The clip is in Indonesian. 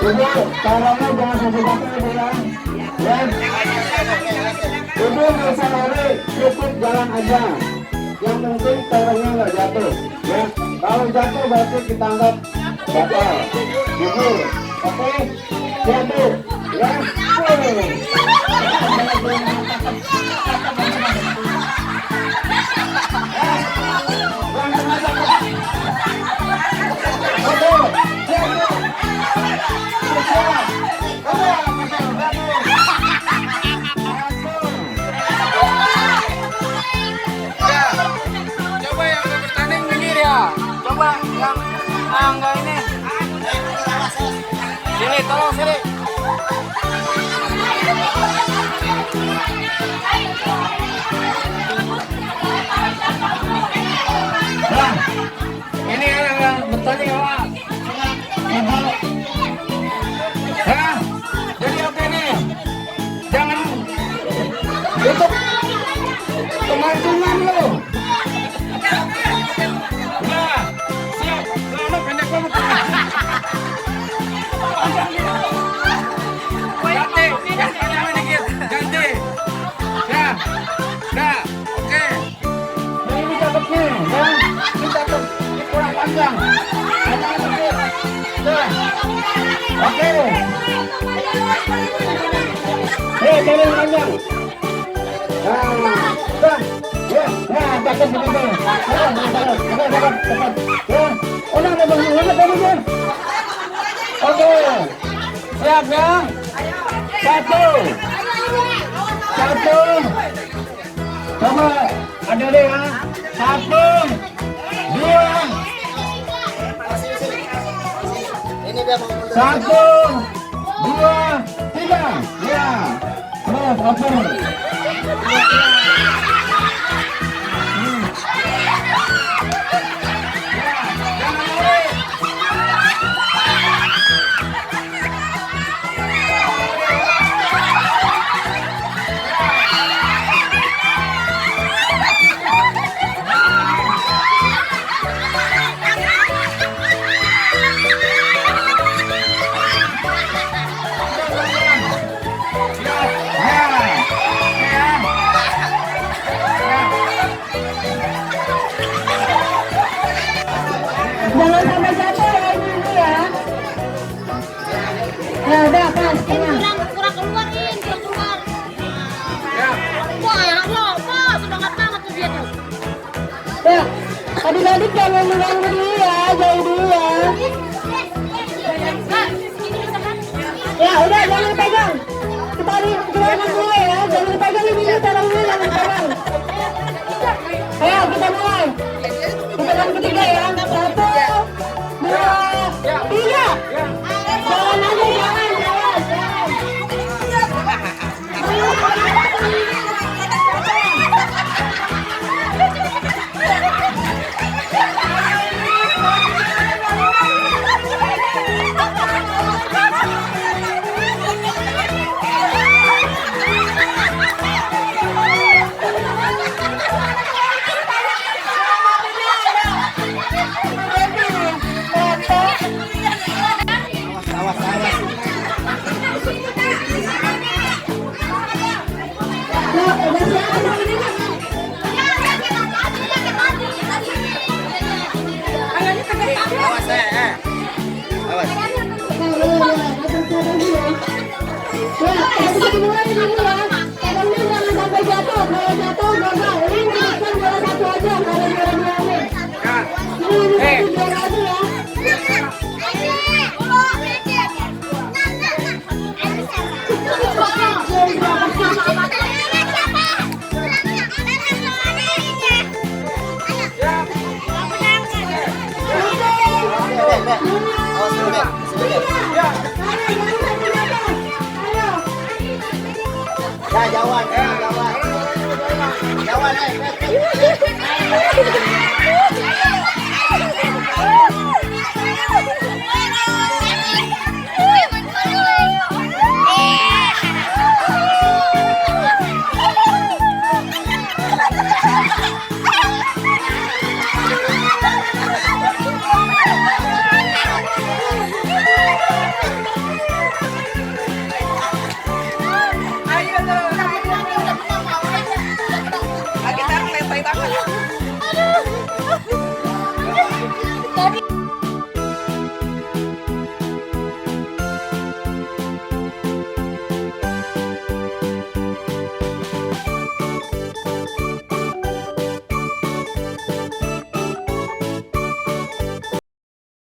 Ibu, tolongnya jangan sampai jatuh ya. Ya. Ibu nggak usah lari, cukup jalan aja. Yang penting tolongnya nggak jatuh. Ya. Kalau jatuh berarti kita anggap batal. Ibu, oke? Jatuh. Ya. Coba yang mau bertanding minggir ya. Coba yang enggak ini. Sini, tolong sini. Nah, ini yang bertanding apa? Nah, jadi oke nih. Jangan itu kemajuan lo. Nah, siap. Lama pendek banget. Ganti dikit. Ganti. Ya. Nah, oke. Nah, ini cakep nih. Ya. Ini cakep. Ini kurang panjang. Nah. Oke. Hei, jalan panjang. Nah, dah. Ya, nah, cakep begitu. Oke. Siap ya. Satu. Coba ada deh ya. 1, 2. 1, 2, 3. Ya. Terus oke. Jangan sampai jatuh ya ini ya. Ya udah pas. Kurang keluarin, kurang keluar. Wah, enak loh, Pak. Semangat banget tuh dia tuh. Ya, adik-adik jangan mengganggu dulu ya, jauh dulu ya. Ya udah jangan pegang. Kita keluarin dulu ya, jangan dipegang ini taruh dulu jangan dipegang. Ayo kita mulai. Kita yang ketiga ya. 1, 2, 3. Jalan aja, jalan. Jawan.